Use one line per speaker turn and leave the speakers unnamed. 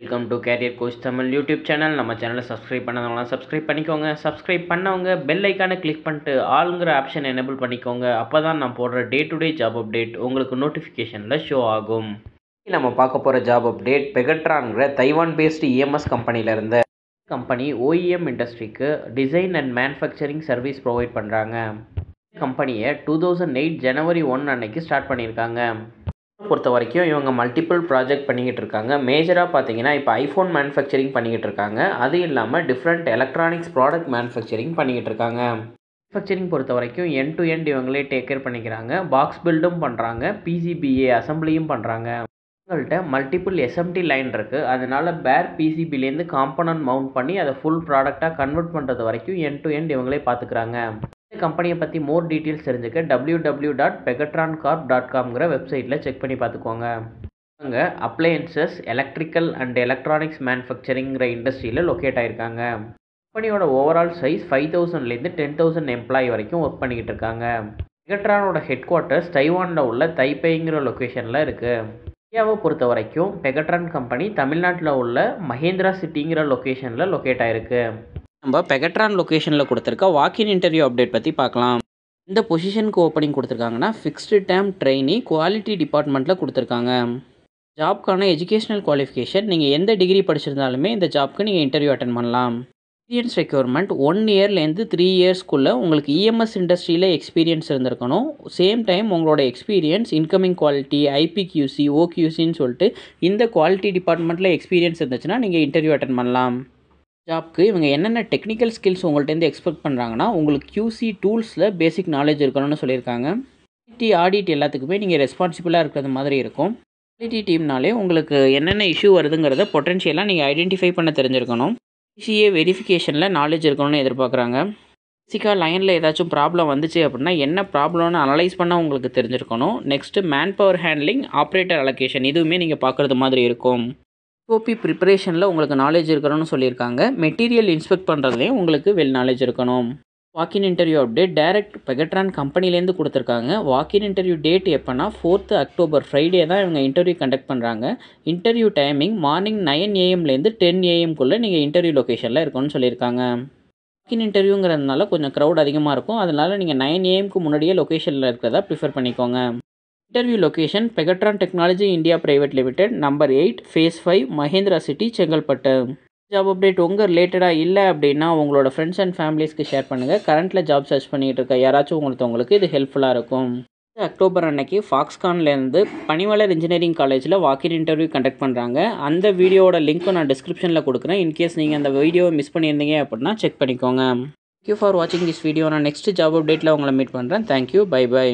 Welcome to career coach Tamil YouTube channel. நம்ம சேனலை subscribe பண்ணாதவங்களாம் சப்ஸ்கிரைப் பண்ணிக்கோங்க. சப்ஸ்கிரைப் பண்ணவங்க பெல் ஐக்கானை கிளிக் பண்ணிட்டு ஆளுங்கிற ஆப்ஷன் எனேபிள் பண்ணிக்கோங்க. அப்போ தான் நான் போடுற day to day job update உங்களுக்கு நோட்டிஃபிகேஷனில் ஷோ ஆகும். நம்ம பார்க்க போகிற ஜாப் அப்டேட் பெகட்ரான்கிற தைவான் பேஸ்டு இஎம்எஸ் கம்பெனியிலேருந்து. கம்பெனி ஓஇஎம் இண்டஸ்ட்ரிக்கு design and manufacturing service provide பண்ணுறாங்க. கம்பெனியை 2008 ஜனவரி 1 அன்னைக்கு ஸ்டார்ட் பண்ணியிருக்காங்க. பொறுத்த வரைக்கும் இவங்க மல்டிபிள் ப்ராஜெக்ட் பண்ணிக்கிட்டு இருக்காங்க. மேஜராக பார்த்தீங்கன்னா இப்போ ஐஃபோன் மேனுஃபேக்சரிங் பண்ணிக்கிட்டு இருக்காங்க. அது இல்லாமல் டிஃப்ரெண்ட் எலக்ட்ரானிக்ஸ் ப்ராடக்ட் மேனுஃபேக்சரிங் பண்ணிக்கிட்டு இருக்காங்க. மேனுஃபேக்சரிங் பொறுத்த வரைக்கும் எண்ட் டு எண்ட் இவங்களே டேக் கேர் பண்ணிக்கிறாங்க. பாக்ஸ் பில்டும் பண்ணுறாங்க, பிசிபிஏ அசம்பிளியும் பண்ணுறாங்க. இவங்கள்ட்ட மல்டிபிள் எஸ்எம்டி லைன் இருக்குது. அதனால பேர் பிசிபிலேருந்து காம்பனன்ட் மவுண்ட் பண்ணி அதை ஃபுல் ப்ராடக்டாக கன்வெர்ட் பண்ணுறது வரைக்கும் எண்ட் டு எண்ட் இவங்களே பார்த்துக்கிறாங்க. இந்த கம்பெனியை பற்றி மோர் டீட்டெயில்ஸ் தெரிஞ்சுக்க www.pegatroncorp.comங்கிற வெப்சைட்டில் செக் பண்ணி பார்த்துக்கோங்க. அங்கே அப்ளையன்சஸ், எலக்ட்ரிக்கல் அண்ட் எலக்ட்ரானிக்ஸ் மேனுஃபேக்சரிங்கிற இண்டஸ்ட்ரியில் லொக்கேட் ஆகிருக்காங்க. கம்பெனியோட ஓவரால் சைஸ் 5000லேருந்து 10,000 எம்ப்ளாயி வரைக்கும் ஒர்க் பண்ணிக்கிட்டு இருக்காங்க. பெகட்ரானோட ஹெட் குவார்ட்டர்ஸ் தைவானில் உள்ள தைப்பேங்கிற லொக்கேஷனில் இருக்குது. இந்தியாவை பொறுத்த வரைக்கும் பெகட்ரான் கம்பெனி தமிழ்நாட்டில் உள்ள மஹேந்திரா சிட்டிங்கிற லொக்கேஷனில் லொக்கேட் ஆகிருக்கு. நம்ம பெகட்ரான் லொக்கேஷனில் கொடுத்துருக்க வாக்கின் இன்டர்வியூ அப்டேட் பற்றி பார்க்கலாம். இந்த பொசிஷனுக்கு ஓப்பனிங் கொடுத்துருக்காங்கன்னா ஃபிக்ஸ்டு டேர்ம் ட்ரெயினி குவாலிட்டி டிபார்ட்மெண்ட்டில் கொடுத்துருக்காங்க. ஜாப்க்கான எஜுகேஷனல் குவாலிஃபிகேஷன் நீங்கள் எந்த டிகிரி படிச்சிருந்தாலுமே இந்த ஜாப்க்கு நீங்கள் இன்டர்வியூ அட்டன் பண்ணலாம். எக்ஸ்பீரியன்ஸ் ரெக்யர்மெண்ட் 1 இயர்லேருந்து 3 இயர்ஸ்க்குள்ளே உங்களுக்கு இஎம்எஸ் இண்டஸ்ட்ரியில் எக்ஸ்பீரியன்ஸ் இருந்திருக்கணும். சேம் டைம் உங்களோட எக்ஸ்பீரியன்ஸ் இன்கமிங் குவாலிட்டி, ஐபிக்யூசி, ஓக்யூசின்னு சொல்லிட்டு இந்த குவாலிட்டி டிபார்ட்மெண்ட்டில் எக்ஸ்பீரியன்ஸ் இருந்துச்சுன்னா நீங்கள் இன்டர்வியூ அட்டன் பண்ணலாம். ஜாப்க்கு இவங்க என்னென்ன டெக்னிக்கல் ஸ்கில்ஸ் உங்கள்கிட்டருந்து எக்ஸ்பெக்ட் பண்ணுறாங்கன்னா உங்களுக்கு QC டூல்ஸில் பேசிக் நாலேஜ் இருக்கணும்னு சொல்லியிருக்காங்க. குவாலிட்டி ஆடிட் எல்லாத்துக்குமே நீங்கள் ரெஸ்பான்சிபிளாக இருக்கிறது மாதிரி இருக்கும். குவாலிட்டி டீம்னாலே உங்களுக்கு என்னென்ன இஷ்யூ வருதுங்கிறத பொட்டன்ஷியலாக நீங்கள் ஐடென்டிஃபை பண்ண தெரிஞ்சிருக்கணும். PCA வெரிஃபிகேஷனில் நாலேஜ் இருக்கணும்னு எதிர்பார்க்குறாங்க. பேசிக்காக லைனில் ஏதாச்சும் ப்ராப்ளம் வந்துச்சு அப்படின்னா என்ன ப்ராப்ளம்னு அனலைஸ் பண்ண உங்களுக்கு தெரிஞ்சிருக்கணும். Next man power handling, operator allocation இதுவுமே நீங்கள் பார்க்குறது மாதிரி இருக்கும். SOP ப்ரிப்பரேஷனில் உங்களுக்கு நாலேஜ் இருக்கணும்னு சொல்லியிருக்காங்க. மெட்டீரியல் இன்ஸ்பெக்ட் பண்ணுறதுலேயும் உங்களுக்கு வெல் நாலேஜ் இருக்கணும். Walk in interview update direct Pegatron கம்பெனிலேருந்து கொடுத்துருக்காங்க. வாக்கின் இன்டர்வியூ டேட் எப்போனா 4th அக்டோபர் ஃப்ரைடே தான் இவங்க இன்டர்வியூ கண்டக்ட் பண்ணுறாங்க. Interview timing morning 9 AM - 10 AM நீங்கள் இன்டர்வியூ லொக்கேஷனில் இருக்கணும்னு சொல்லியிருக்காங்க. வாக்கின் இன்டர்வியூங்கிறதுனால கொஞ்சம் க்ரௌட் அதிகமாக இருக்கும். அதனால் நீங்கள் 9 AM முன்னாடியே லொக்கேஷனில் இருக்கிறதா ப்ரிஃபர் பண்ணிக்கோங்க. Interview location Pegatron technology India private limited, number 8, Phase 5, Mahindra city, Chengalpattu. Job update உங்கள் ரிலேட்டடாக இல்லை அப்படின்னா உங்களோட ஃப்ரெண்ட்ஸ் அண்ட் ஃபேமிலிஸ்க்கு ஷேர் பண்ணுங்கள். கரண்ட்டில் ஜாப் சர்ச் பண்ணிகிட்டு இருக்க யாராச்சும் உங்களுக்கு இது ஹெல்ப்ஃபுல்லாக இருக்கும். அக்டோபர் அன்னைக்கு ஃபாக்ஸ்கான்லேருந்து பனிமலர் இன்ஜினியரிங் காலேஜில் வாக்கின் இன்டர்வியூ கண்டக்ட் பண்ணுறாங்க. அந்த வீடியோட லிங்க்கும் நான் டிஸ்கிரிப்ஷனில் கொடுக்குறேன். இன்கேஸ் நீங்கள் அந்த வீடியோவை மிஸ் பண்ணியிருந்தீங்க அப்படின்னா செக் பண்ணிக்கோங்க. தேங்க்யூ ஃபார் வாட்சிங் திஸ் வீடியோ. நான் நெக்ஸ்ட் ஜாப் அப்டேட்டில் உங்களை மீட் பண்ணுறேன். Thank you, bye by.